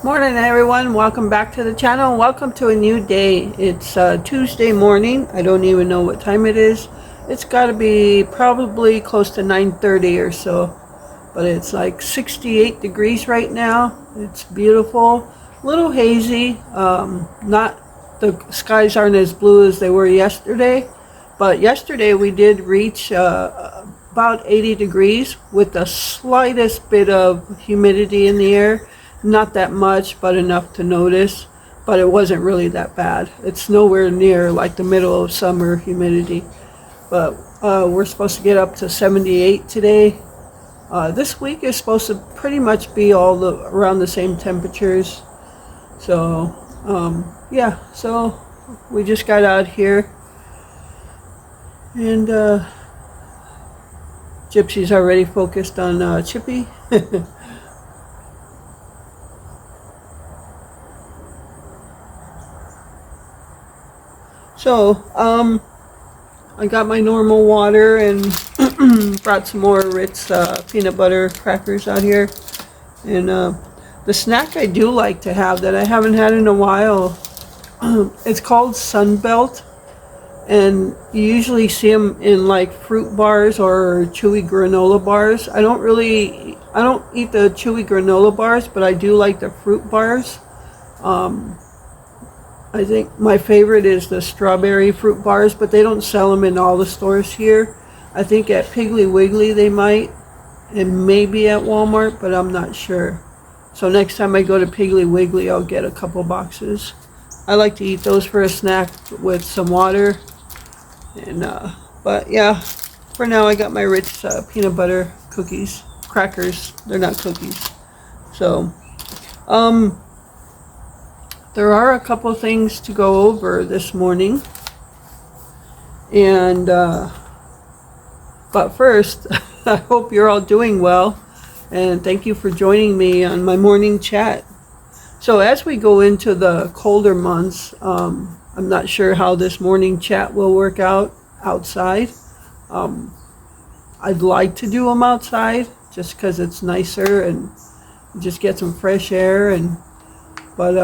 Morning everyone, welcome back to the channel. Welcome to a new day. It's Tuesday morning. I don't even know what time it is. It's got to be probably close to 9:30 or so, but it's like 68 degrees right now. It's beautiful, a little hazy. Not the skies aren't as blue as they were yesterday, but yesterday we did reach about 80 degrees with the slightest bit of humidity in the air. Not that much, but enough to notice. But it wasn't really that bad. It's nowhere near like the middle of summer humidity. But we're supposed to get up to 78 today. This week is supposed to pretty much be around the same temperatures. So, yeah. So we just got out here. And Gypsy's already focused on Chippy. So, I got my normal water and brought some more Ritz peanut butter crackers out here. And the snack I do like to have that I haven't had in a while, it's called Sunbelt. And you usually see them in like fruit bars or chewy granola bars. I don't eat the chewy granola bars, but I do like the fruit bars. I think my favorite is the strawberry fruit bars, but they don't sell them in all the stores here. I think at Piggly Wiggly they might, and maybe at Walmart, but I'm not sure. So next time I go to Piggly Wiggly, I'll get a couple boxes. I like to eat those for a snack with some water. And but yeah, for now I got my Ritz peanut butter crackers. They're not cookies. So, there are a couple things to go over this morning, and but first, I hope you're all doing well, and thank you for joining me on my morning chat. So as we go into the colder months, I'm not sure how this morning chat will work out outside. I'd like to do them outside just because it's nicer and just get some fresh air, but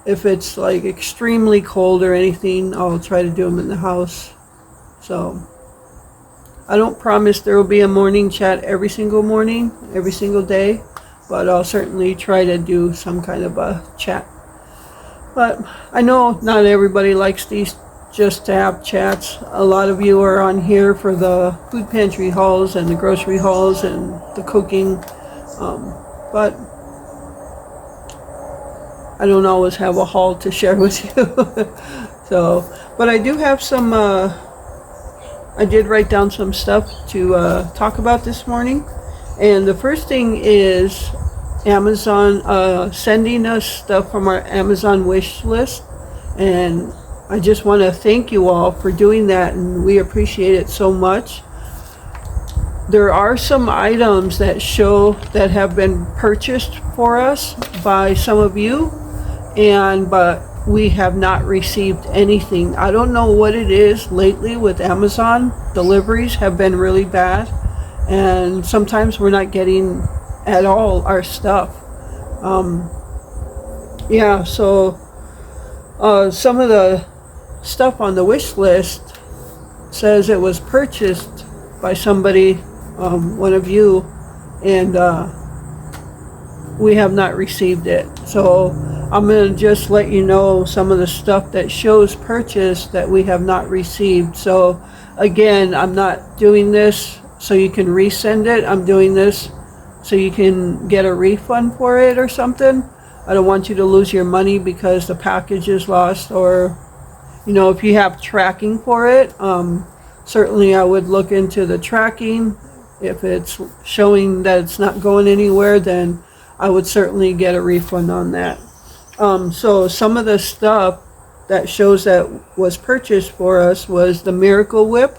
if it's like extremely cold or anything, I'll try to do them in the house. So I don't promise there will be a morning chat every single morning, every single day, but I'll certainly try to do some kind of a chat. But I know not everybody likes these just to have chats. A lot of you are on here for the food pantry hauls and the grocery hauls and the cooking, but I don't always have a haul to share with you. So, but I do have some, I did write down some stuff to talk about this morning. And the first thing is Amazon sending us stuff from our Amazon wish list. And I just want to thank you all for doing that, and we appreciate it so much. There are some items that show that have been purchased for us by some of you, but we have not received anything. I don't know what it is lately with Amazon. Deliveries have been really bad, and sometimes we're not getting at all our stuff. Yeah, so some of the stuff on the wish list says it was purchased by somebody, one of you, and we have not received it. So I'm going to just let you know some of the stuff that shows purchase that we have not received. So again, I'm not doing this so you can resend it. I'm doing this so you can get a refund for it or something. I don't want you to lose your money because the package is lost, or if you have tracking for it, certainly I would look into the tracking. If it's showing that it's not going anywhere, then I would certainly get a refund on that. So some of the stuff that shows that was purchased for us was the Miracle Whip.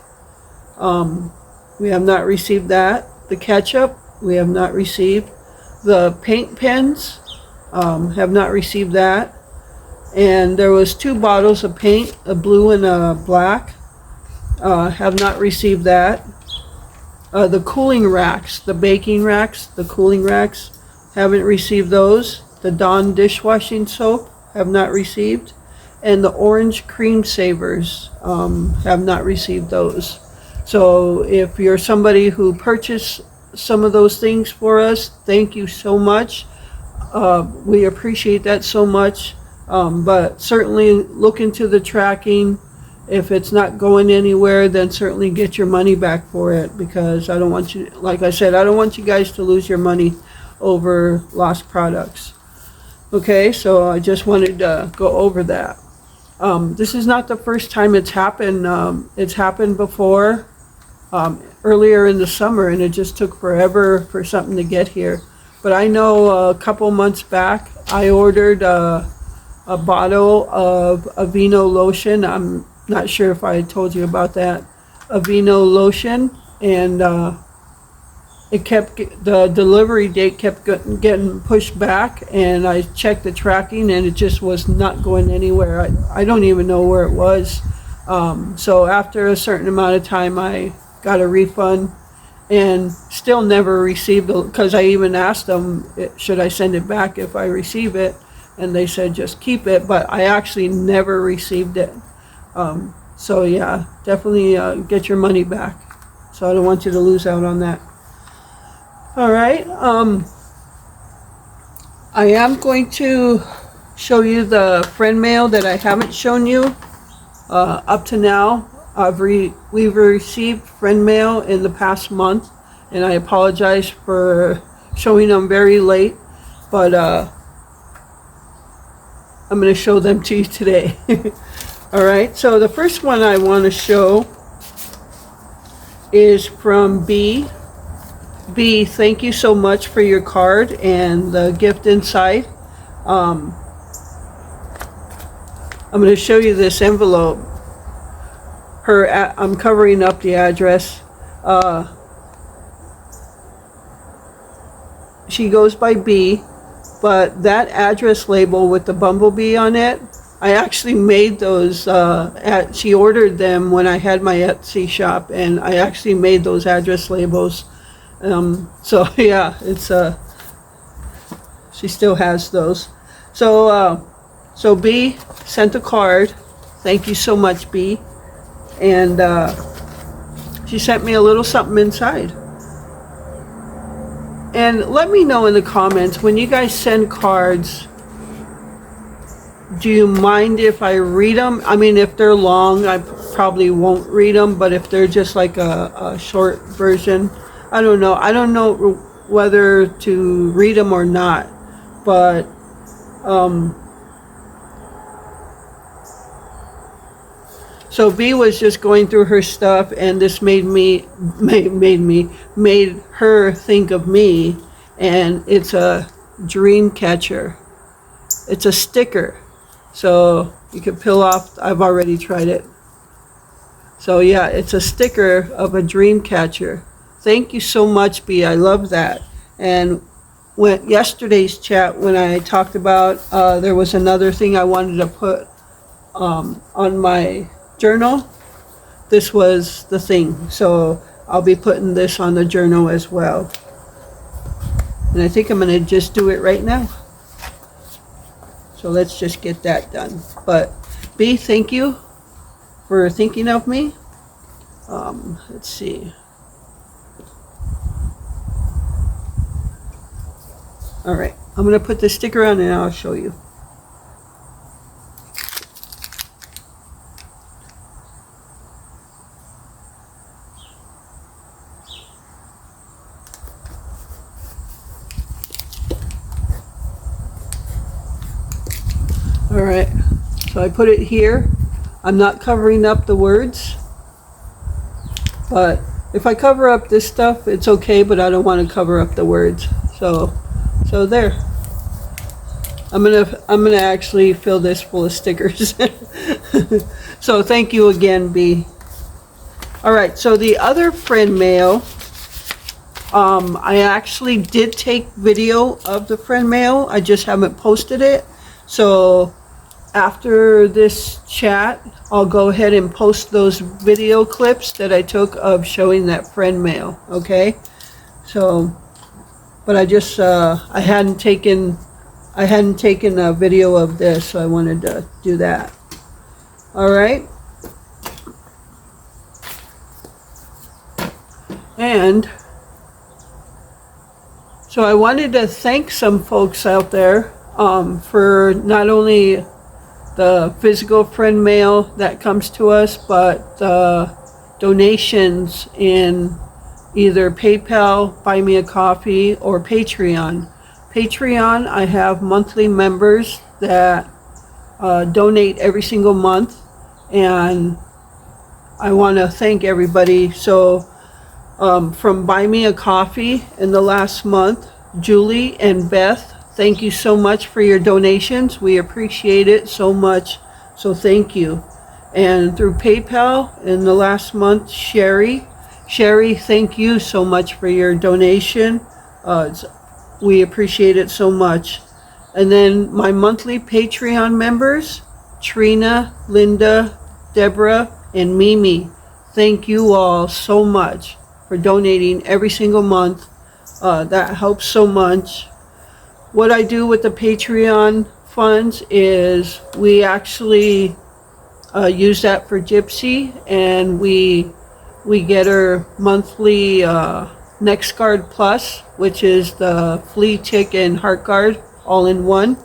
We have not received that. The ketchup, we have not received. The paint pens, have not received that. And there was 2 bottles of paint, a blue and a black. Have not received that. The cooling racks, the baking racks, the cooling racks, haven't received those. the Dawn dishwashing soap, have not received. And the orange cream savers, have not received those. So if you're somebody who purchased some of those things for us, thank you so much. We appreciate that so much. But certainly look into the tracking. If it's not going anywhere, then certainly get your money back for it, because I don't want you, like I said, I don't want you guys to lose your money over lost products. Okay, so I just wanted to go over that. This is not the first time it's happened. It's happened before, earlier in the summer, and it just took forever for something to get here. But I know a couple months back, I ordered a bottle of Aveeno lotion. I'm not sure if I told you about that. Aveeno lotion, and the delivery date kept getting pushed back, and I checked the tracking and it just was not going anywhere. I don't even know where it was. So after a certain amount of time, I got a refund and still never received it, because I even asked them, should I send it back if I receive it? And they said just keep it, but I actually never received it. So yeah, definitely get your money back. So I don't want you to lose out on that. All right, I am going to show you the friend mail that I haven't shown you up to now. We've received friend mail in the past month, and I apologize for showing them very late, but I'm going to show them to you today. All right, so the first one I want to show is from B. B, thank you so much for your card and the gift inside. I'm going to show you this envelope. I'm covering up the address. She goes by B, but that address label with the bumblebee on it, I actually made those. She ordered them when I had my Etsy shop, and I actually made those address labels. So yeah, it's she still has those. So B sent a card. Thank you so much, B. And she sent me a little something inside. And let me know in the comments, when you guys send cards, do you mind if I read them? I mean, if they're long, I probably won't read them, but if they're just like a short version, I don't know. I don't know whether to read them or not, but so B was just going through her stuff, and this made her think of me, and it's a dream catcher. It's a sticker, so you can peel off. I've already tried it. So yeah, it's a sticker of a dream catcher. Thank you so much, B. I love that. And when yesterday's chat, when I talked about there was another thing I wanted to put on my journal, this was the thing. So I'll be putting this on the journal as well. And I think I'm going to just do it right now. So let's just get that done. But B, thank you for thinking of me. Let's see. All right, I'm going to put the sticker on and I'll show you. All right, so I put it here. I'm not covering up the words, but if I cover up this stuff, it's okay, but I don't want to cover up the words. So there. I'm gonna actually fill this full of stickers. So thank you again, B. All right, so the other friend mail, I actually did take video of the friend mail. I just haven't posted it. So after this chat, I'll go ahead and post those video clips that I took of showing that friend mail. Okay, so but I just I hadn't taken I hadn't taken a video of this, so I wanted to do that. All right. And so I wanted to thank some folks out there for not only the physical friend mail that comes to us, but donations in either PayPal, Buy Me a Coffee, or Patreon. Patreon, I have monthly members that donate every single month, and I want to thank everybody. So from Buy Me a Coffee in the last month, Julie and Beth, thank you so much for your donations. We appreciate it so much, so thank you. And through PayPal in the last month, Sherry, thank you so much for your donation. We appreciate it so much. And then my monthly Patreon members, Trina, Linda, Deborah, and Mimi, thank you all so much for donating every single month. That helps so much. What I do with the Patreon funds is we actually use that for Gypsy, and we get her monthly NextGuard Plus, which is the flea, tick, and heart guard all in one.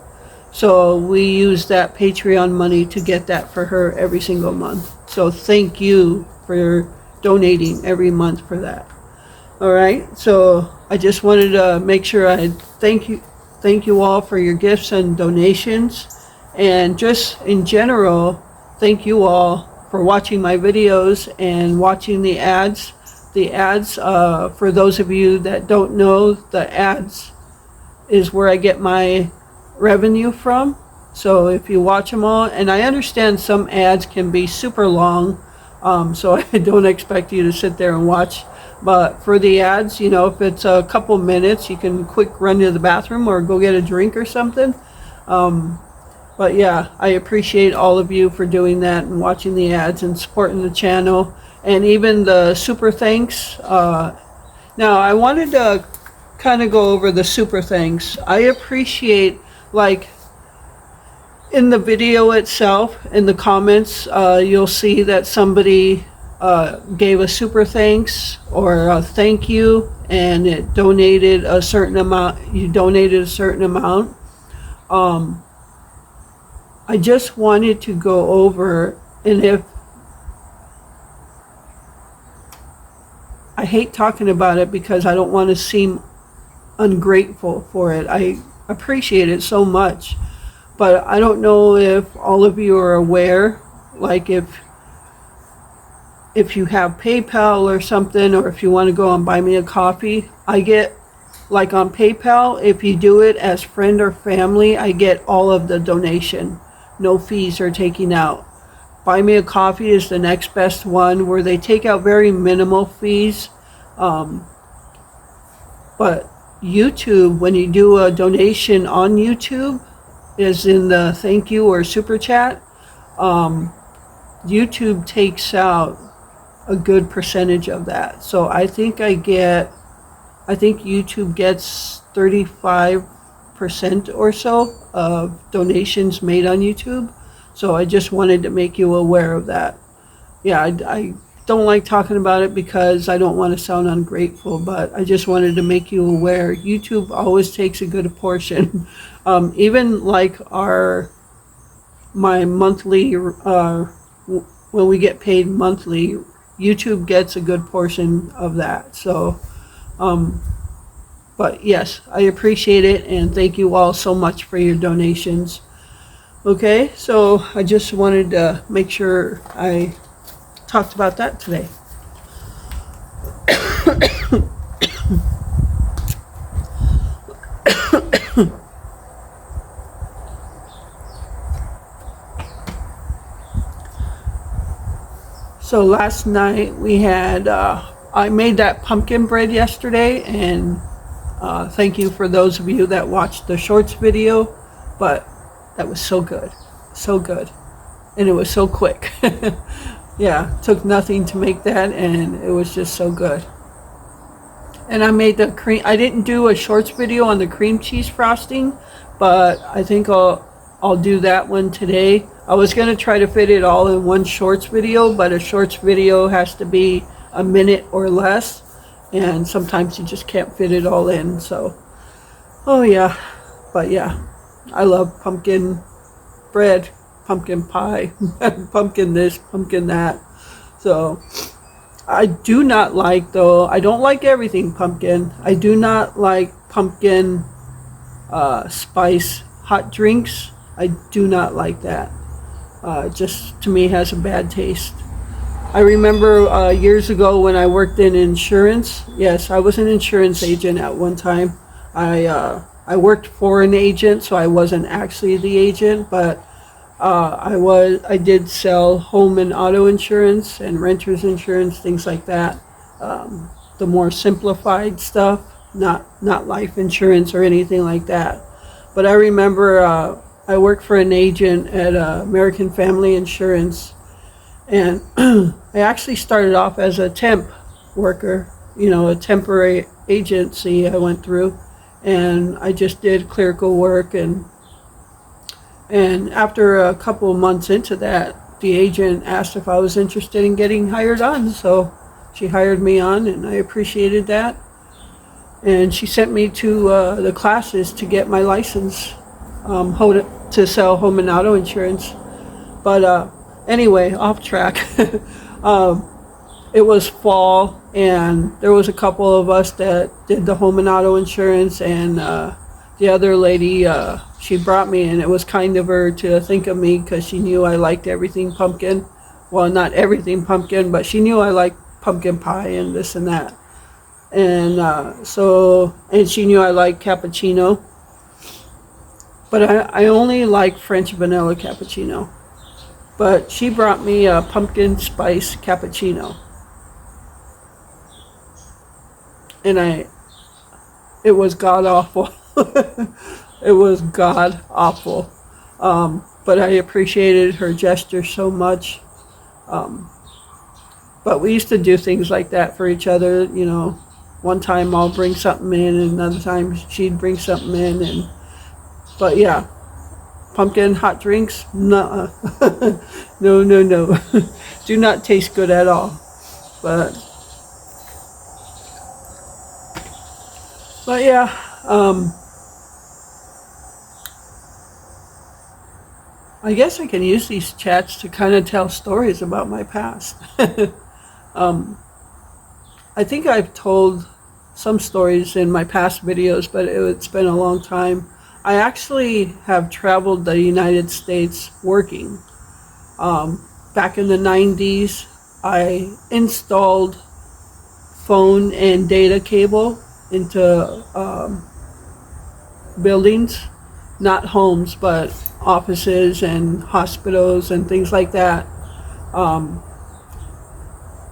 So we use that Patreon money to get that for her every single month. So thank you for donating every month for that. All right, so I just wanted to make sure I thank you all for your gifts and donations, and just in general, thank you all for watching my videos and watching the ads. The ads, for those of you that don't know, the ads is where I get my revenue from. So if you watch them all, and I understand some ads can be super long, so I don't expect you to sit there and watch. But for the ads, you know, if it's a couple minutes, you can quick run to the bathroom or go get a drink or something. But yeah, I appreciate all of you for doing that and watching the ads and supporting the channel, and even the super thanks. Now, I wanted to kind of go over the super thanks. I appreciate, like, in the video itself, in the comments, you'll see that somebody gave a super thanks or a thank you, and it donated a certain amount. You donated a certain amount. I just wanted to go over, and if I hate talking about it because I don't want to seem ungrateful for it. I appreciate it so much, but I don't know if all of you are aware, like if you have PayPal or something, or if you want to go and buy me a coffee, I get, like on PayPal, if you do it as friend or family, I get all of the donation. No fees are taken out. Buy Me a Coffee is the next best one, where they take out very minimal fees. But YouTube, when you do a donation on YouTube, is in the thank you or super chat, YouTube takes out a good percentage of that. So I think YouTube gets 35% or so of donations made on YouTube. So I just wanted to make you aware of that. Yeah, I don't like talking about it because I don't want to sound ungrateful, but I just wanted to make you aware. YouTube always takes a good portion. Even like my monthly, when we get paid monthly, YouTube gets a good portion of that. So, but yes, I appreciate it, and thank you all so much for your donations. Okay, so I just wanted to make sure I talked about that today. So last night we had, I made that pumpkin bread yesterday, and thank you for those of you that watched the shorts video, but that was so good, and it was so quick. Yeah, took nothing to make that, and it was just so good. And I made the cream, I didn't do a shorts video on the cream cheese frosting, but I think I'll do that one today. I was gonna try to fit it all in one shorts video, but a shorts video has to be a minute or less, and sometimes you just can't fit it all in. So, oh yeah, but yeah, I love pumpkin bread, pumpkin pie, pumpkin this, pumpkin that. So I do not like, though, I don't like everything pumpkin. I do not like pumpkin spice hot drinks. I do not like that. Just to me has a bad taste. I remember years ago when I worked in insurance. Yes, I was an insurance agent at one time. I worked for an agent, so I wasn't actually the agent, but I did sell home and auto insurance and renters insurance, things like that. The more simplified stuff, not life insurance or anything like that. But I remember I worked for an agent at American Family Insurance, and I actually started off as a temp worker, a temporary agency I went through, and I just did clerical work, and after a couple of months into that, the agent asked if I was interested in getting hired on, so she hired me on, and I appreciated that. And she sent me to the classes to get my license to sell home and auto insurance. But anyway, off track. It was fall, and there was a couple of us that did the home and auto insurance, and the other lady, she brought me, and it was kind of her to think of me because she knew I liked everything pumpkin. Well, not everything pumpkin, but she knew I liked pumpkin pie and this and that. And and she knew I liked cappuccino. But I only like French vanilla cappuccino. But she brought me a pumpkin spice cappuccino. And it was god awful. It was god awful. But I appreciated her gesture so much. But we used to do things like that for each other. One time I'll bring something in, and another time she'd bring something in. But yeah, pumpkin hot drinks, nuh-uh. No. Do not taste good at all. But yeah, I guess I can use these chats to kind of tell stories about my past. I think I've told some stories in my past videos, but it's been a long time. I actually have traveled the United States working. Back in the 90s, I installed phone and data cable into buildings, not homes, but offices and hospitals and things like that.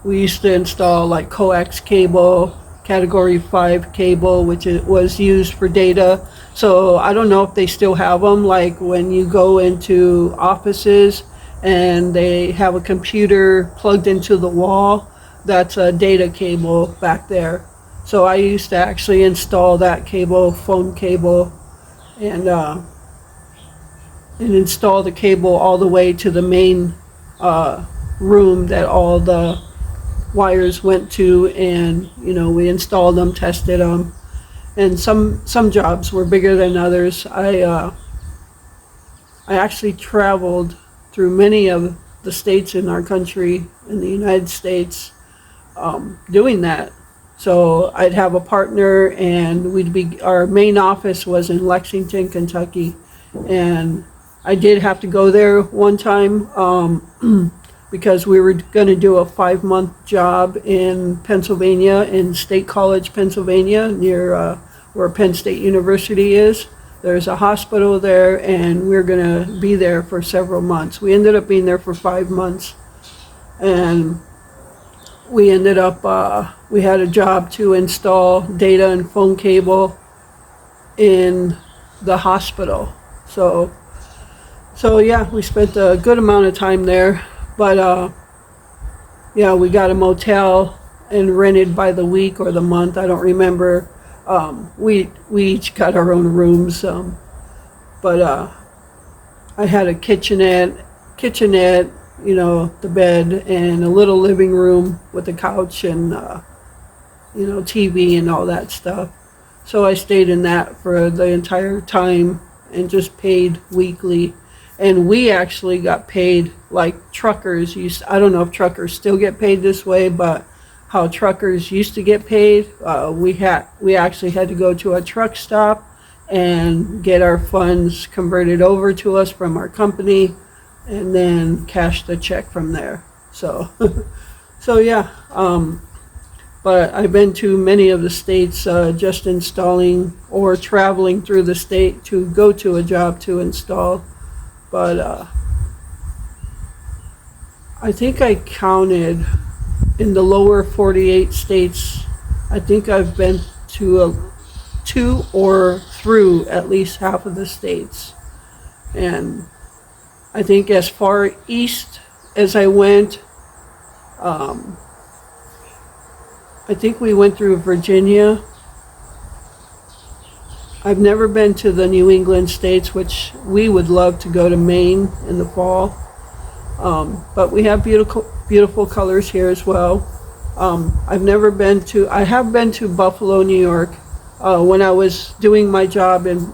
We used to install like coax cable, category 5 cable, which was used for data. So I don't know if they still have them, like when you go into offices and they have a computer plugged into the wall, that's a data cable back there. So I used to actually install that cable, phone cable, and install the cable all the way to the main room that all the wires went to, and we installed them, tested them, and some jobs were bigger than others. I actually traveled through many of the states in our country, in the United States, doing that. So I'd have a partner, and our main office was in Lexington, Kentucky, and I did have to go there one time because we were going to do a 5-month job in Pennsylvania, in State College, Pennsylvania, near where Penn State University is. There's a hospital there, and we were going to be there for several months. We ended up being there for 5 months, and we ended up, we had a job to install data and phone cable in the hospital. So yeah, we spent a good amount of time there. But yeah, we got a motel and rented by the week or the month, I don't remember. We each got our own rooms. but I had a kitchenette, you know, the bed, and a little living room with a couch and you know, TV and all that stuff. So I stayed in that for the entire time and just paid weekly. And we actually got paid like truckers used. I don't know if truckers still get paid this way, but how truckers used to get paid, we actually had to go to a truck stop and get our funds converted over to us from our company, and then cash the check from there. So, so yeah. But I've been to many of the states just installing or traveling through the state to go to a job to install. But I think I counted in the lower 48 states, I think I've been to or through at least half of the states. And I think as far east as I went, I think we went through Virginia. I've never been to the New England states, which we would love to go to Maine in the fall. But we have beautiful colors here as well. I have been to Buffalo, New York. When I was doing my job in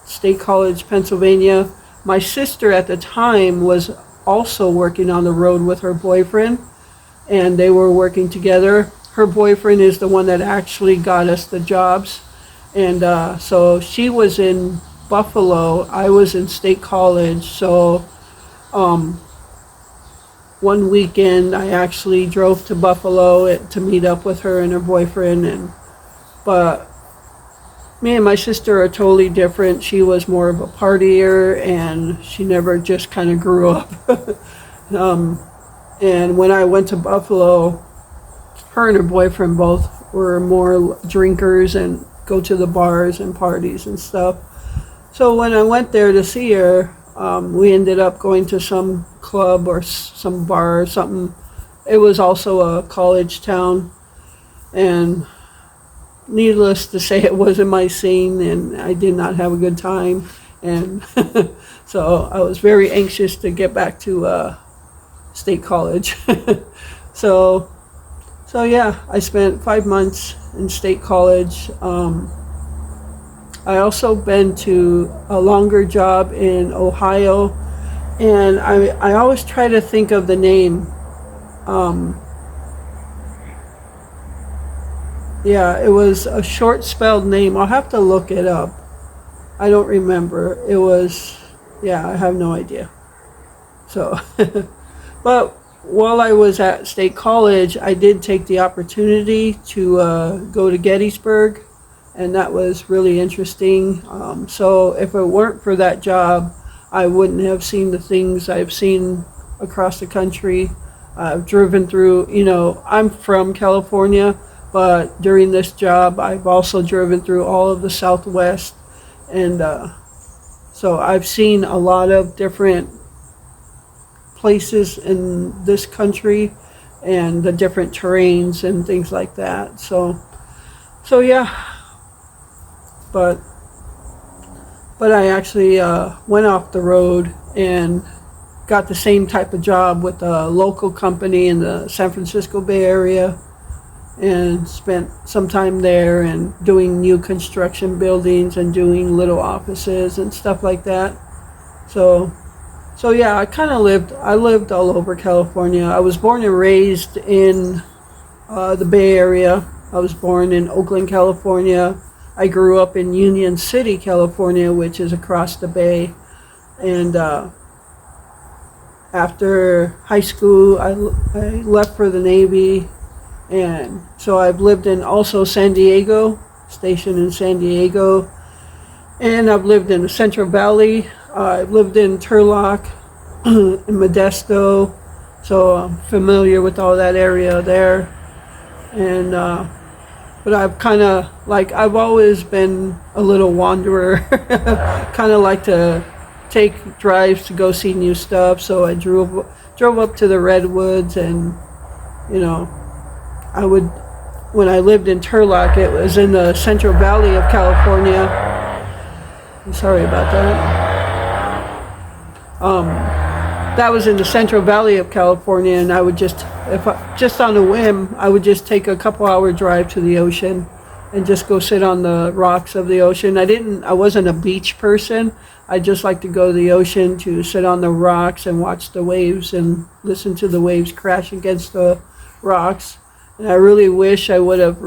State College, Pennsylvania, my sister at the time was also working on the road with her boyfriend, and they were working together. Her boyfriend is the one that actually got us the jobs. And so she was in Buffalo. I was in State College. So one weekend I actually drove to Buffalo to meet up with her and her boyfriend. But me and my sister are totally different. She was more of a partier, and she never just kind of grew up. And when I went to Buffalo, her and her boyfriend both were more drinkers and go to the bars and parties and stuff. So when I went there to see her, we ended up going to some club or some bar or something. It was also a college town, and needless to say, it wasn't my scene, and I did not have a good time. And so I was very anxious to get back to State College. So yeah, I spent 5 months in State College. I also been to a longer job in Ohio, and I always try to think of the name. Yeah, it was a short spelled name. I'll have to look it up. I don't remember. It was, yeah, I have no idea. So, but while I was at State College, I did take the opportunity to go to Gettysburg, and that was really interesting. So if it weren't for that job, I wouldn't have seen the things I've seen across the country. I've driven through, you know, I'm from California, but during this job, I've also driven through all of the Southwest. And so I've seen a lot of different places in this country and the different terrains and things like that. So yeah, but I actually went off the road and got the same type of job with a local company in the San Francisco Bay Area, and spent some time there and doing new construction buildings and doing little offices and stuff like that. So yeah, I lived all over California. I was born and raised in the Bay Area. I was born in Oakland, California. I grew up in Union City, California, which is across the bay. And after high school, I left for the Navy. And so I've lived in also San Diego, stationed in San Diego. And I've lived in the Central Valley. I've lived in Turlock, in Modesto, so I'm familiar with all that area there. And but I've always been a little wanderer. Kind of like to take drives to go see new stuff. So I drove up to the Redwoods, and you know, when I lived in Turlock, it was in the Central Valley of California. I'm sorry about that. That was in the Central Valley of California, and I would just, just on a whim, I would just take a couple-hour drive to the ocean and just go sit on the rocks of the ocean. I wasn't a beach person. I just like to go to the ocean to sit on the rocks and watch the waves and listen to the waves crash against the rocks. And I really wish I would have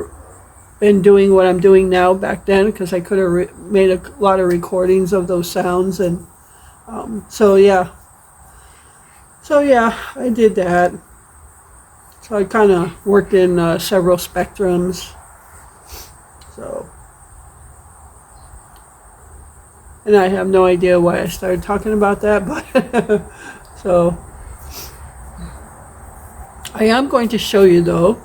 been doing what I'm doing now back then, because I could have made a lot of recordings of those sounds. And so yeah, I did that. So I kind of worked in several spectrums. So, and I have no idea why I started talking about that, but so I am going to show you though.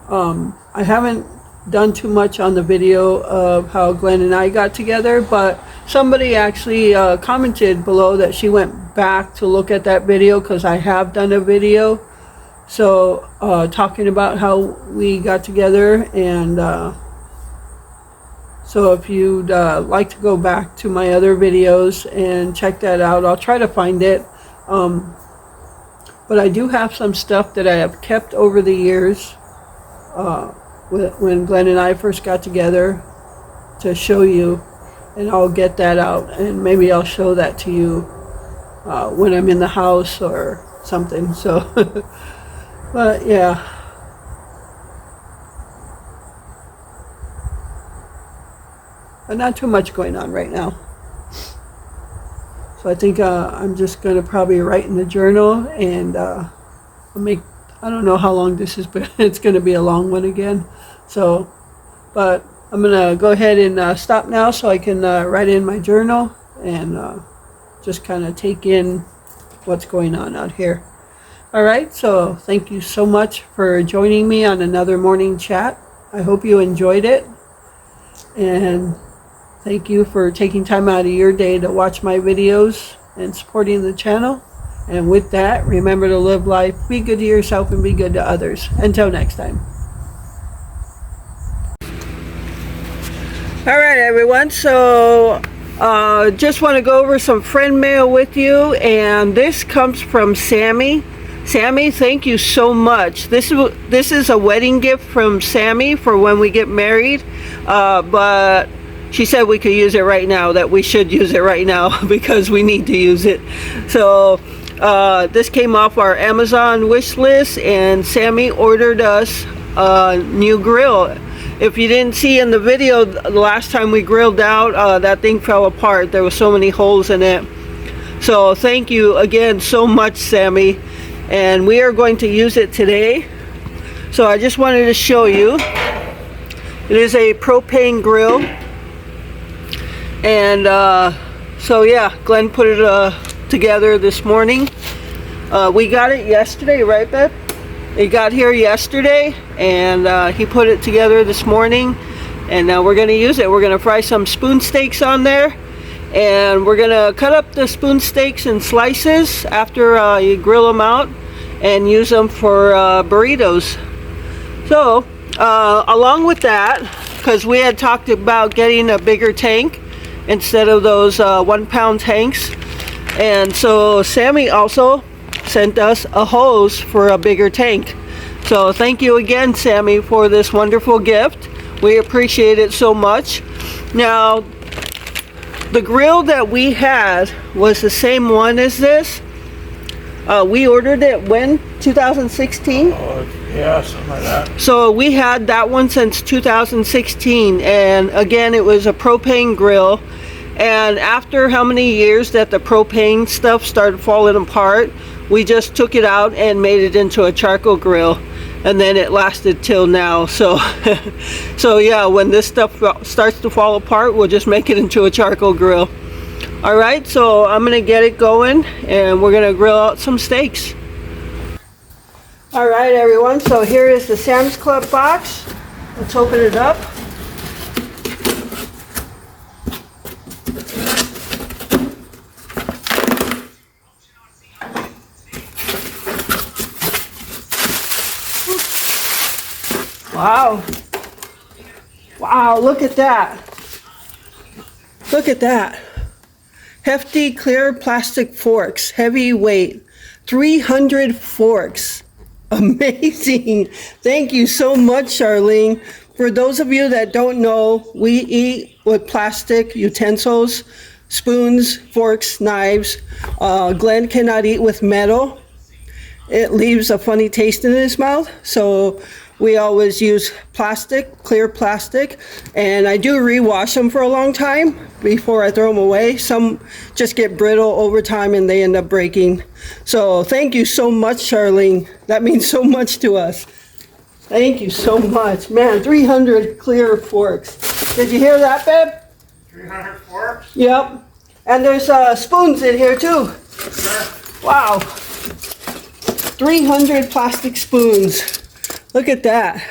I haven't done too much on the video of how Glenn and I got together, but somebody actually commented below that she went back to look at that video, because I have done a video, so talking about how we got together. And so if you'd like to go back to my other videos and check that out, I'll try to find it. But I do have some stuff that I have kept over the years when Glenn and I first got together to show you, and I'll get that out, and maybe I'll show that to you when I'm in the house or something. So but yeah, but not too much going on right now. So I think I'm just going to probably write in the journal, and I'll make, I don't know how long this is, but it's going to be a long one again. So, but I'm going to go ahead and stop now so I can write in my journal and just kind of take in what's going on out here. All right, so thank you so much for joining me on another morning chat. I hope you enjoyed it. And thank you for taking time out of your day to watch my videos and supporting the channel. And with that, remember to live life, be good to yourself, and be good to others. Until next time. All right, everyone. So just want to go over some friend mail with you. And this comes from Sammy. Sammy, thank you so much. This is a wedding gift from Sammy for when we get married. But she said we could use it right now, that we should use it right now because we need to use it. So this came off our Amazon wish list, and Sammy ordered us a new grill. If you didn't see in the video, the last time we grilled out, that thing fell apart. There were so many holes in it. So thank you again so much, Sammy. And we are going to use it today. So I just wanted to show you. It is a propane grill. And so yeah, Glenn put it together this morning. We got it yesterday, right, Beth? It got here yesterday, and he put it together this morning, and now we're going to use it. We're going to fry some spoon steaks on there, and we're going to cut up the spoon steaks in slices after you grill them out, and use them for burritos. So along with that, because we had talked about getting a bigger tank instead of those 1 pound tanks, and so Sammy also sent us a hose for a bigger tank. So thank you again, Sammy, for this wonderful gift. We appreciate it so much. Now, the grill that we had was the same one as this. We ordered it when? 2016? Yeah, something like that. So we had that one since 2016, and again, it was a propane grill. And after how many years that the propane stuff started falling apart, we just took it out and made it into a charcoal grill, and then it lasted till now. So so yeah, when this stuff starts to fall apart, we'll just make it into a charcoal grill. All right, so I'm gonna get it going, and we're gonna grill out some steaks. All right, everyone, so here is the Sam's Club box. Let's open it up. Wow. Wow, look at that. Look at that. Hefty clear plastic forks, heavy weight, 300 forks. Amazing. Thank you so much, Charlene. For those of you that don't know, we eat with plastic utensils, spoons, forks, knives. Glenn cannot eat with metal. It leaves a funny taste in his mouth, so we always use plastic, clear plastic, and I do rewash them for a long time before I throw them away. Some just get brittle over time and they end up breaking. So thank you so much, Charlene. That means so much to us. Thank you so much. Man, 300 clear forks. Did you hear that, babe? 300 forks? Yep. And there's spoons in here too. Sure. Wow. 300 plastic spoons. Look at that.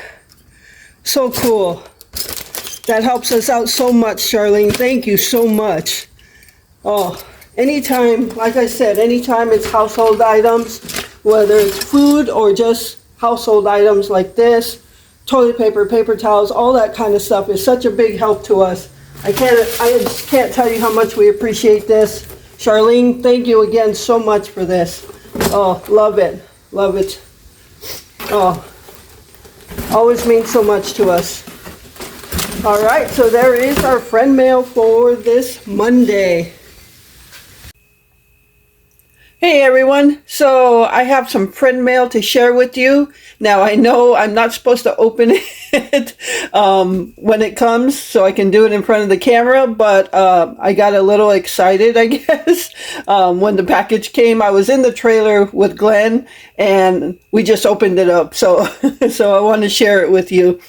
So cool. That helps us out so much, Charlene. Thank you so much. Oh, anytime, like I said, anytime it's household items, whether it's food or just household items like this, toilet paper, paper towels, all that kind of stuff is such a big help to us. I just can't tell you how much we appreciate this. Charlene, thank you again so much for this. Oh, love it. Love it. Oh, always means so much to us. All right, so there is our friend mail for this Monday. Hey everyone, so I have some friend mail to share with you. Now I know I'm not supposed to open it when it comes, so I can do it in front of the camera, but I got a little excited, I guess, when the package came. I was in the trailer with Glenn and we just opened it up, so so I want to share it with you.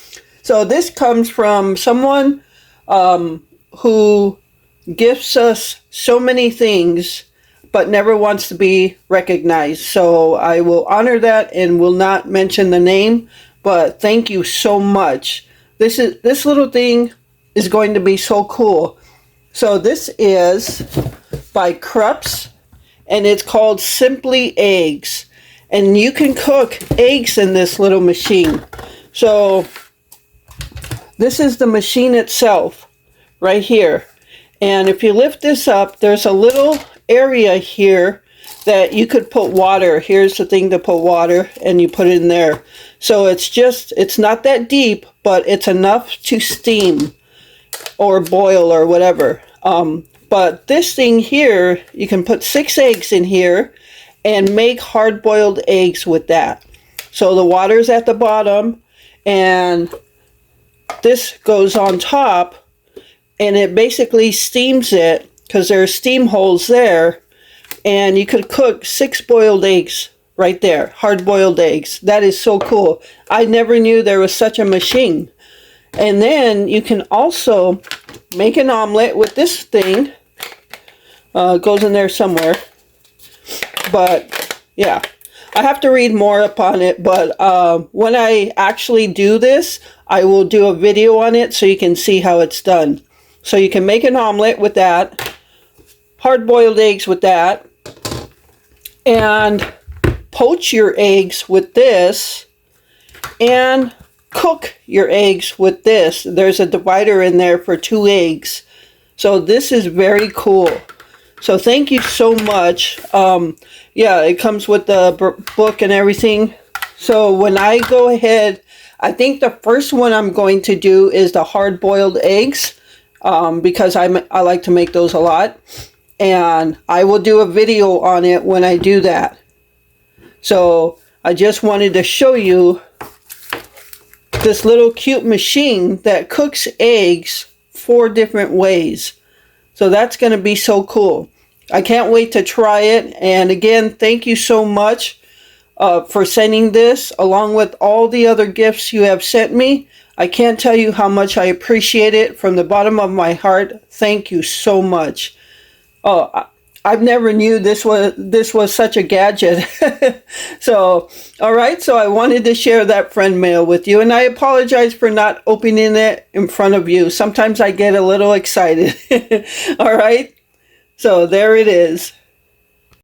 So this comes from someone who gifts us so many things but never wants to be recognized. So I will honor that and will not mention the name, but thank you so much. This little thing is going to be so cool. So this is by Krups and it's called Simply Eggs. And you can cook eggs in this little machine. So this is the machine itself right here. And if you lift this up, there's a little area here that you could put water. Here's the thing to put water and you put it in there. So it's not that deep, but it's enough to steam or boil or whatever. But this thing here, you can put 6 eggs in here and make hard-boiled eggs with that. So the water's at the bottom and this goes on top and it basically steams it because there are steam holes there, and you could cook 6 boiled eggs right there, hard-boiled eggs. That is so cool. I never knew there was such a machine. And then you can also make an omelet with this thing. It goes in there somewhere. But, yeah. I have to read more upon it, but when I actually do this, I will do a video on it so you can see how it's done. So you can make an omelet with that, hard-boiled eggs with that, and poach your eggs with this, and cook your eggs with this. There's a divider in there for 2 eggs. So this is very cool. So thank you so much. Yeah, it comes with the book and everything. So when I go ahead, I think the first one I'm going to do is the hard-boiled eggs. Because I like to make those a lot, and I will do a video on it when I do that. So I just wanted to show you this little cute machine that cooks eggs 4 different ways. So that's going to be so cool. I can't wait to try it. And again, thank you so much for sending this along with all the other gifts you have sent me. I can't tell you how much I appreciate it from the bottom of my heart. Thank you so much. Oh, I've never knew this was such a gadget. So, all right. So I wanted to share that friend mail with you, and I apologize for not opening it in front of you. Sometimes I get a little excited. All right. So there it is.